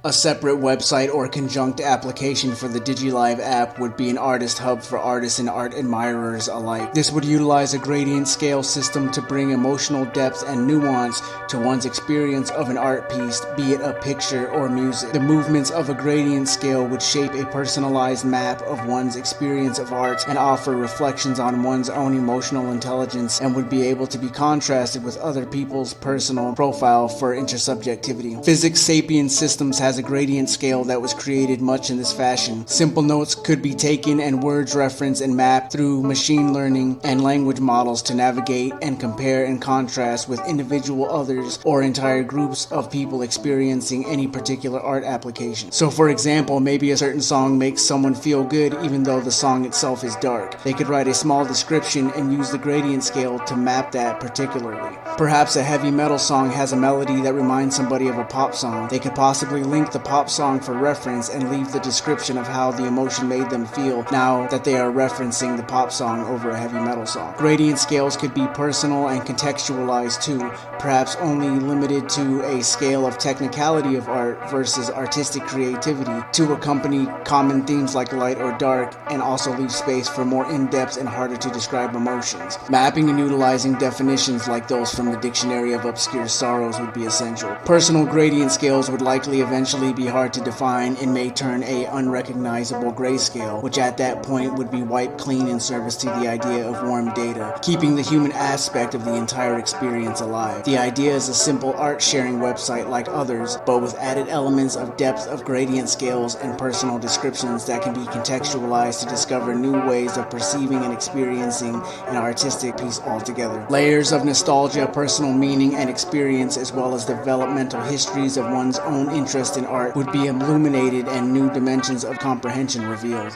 A separate website or conjunct application for the DigiLive app would be an artist hub for artists and art admirers alike. This would utilize a gradient scale system to bring emotional depth and nuance to one's experience of an art piece, be it a picture or music. The movements of a gradient scale would shape a personalized map of one's experience of art and offer reflections on one's own emotional intelligence, and would be able to be contrasted with other people's personal profile for intersubjectivity. Physics Sapient Systems has a gradient scale that was created much in this fashion. Simple notes could be taken and words referenced and mapped through machine learning and language models to navigate and compare and contrast with individual others or entire groups of people experiencing any particular art application. So for example, maybe a certain song makes someone feel good even though the song itself is dark. They could write a small description and use the gradient scale to map that particularly. Perhaps a heavy metal song has a melody that reminds somebody of a pop song. They could possibly link the pop song for reference and leave the description of how the emotion made them feel now that they are referencing the pop song over a heavy metal song. Gradient scales could be personal and contextualized too, perhaps only limited to a scale of technicality of art versus artistic creativity to accompany common themes like light or dark, and also leave space for more in-depth and harder to describe emotions. Mapping and utilizing definitions like those from the Dictionary of Obscure Sorrows would be essential. Personal gradient scales would likely eventually be hard to define and may turn a unrecognizable grayscale, which at that point would be wiped clean in service to the idea of warm data, keeping the human aspect of the entire experience alive. The idea is a simple art sharing website like others, but with added elements of depth of gradient scales and personal descriptions that can be contextualized to discover new ways of perceiving and experiencing an artistic piece altogether. Layers of nostalgia, personal meaning and experience, as well as developmental histories of one's own interest in art would be illuminated and new dimensions of comprehension revealed.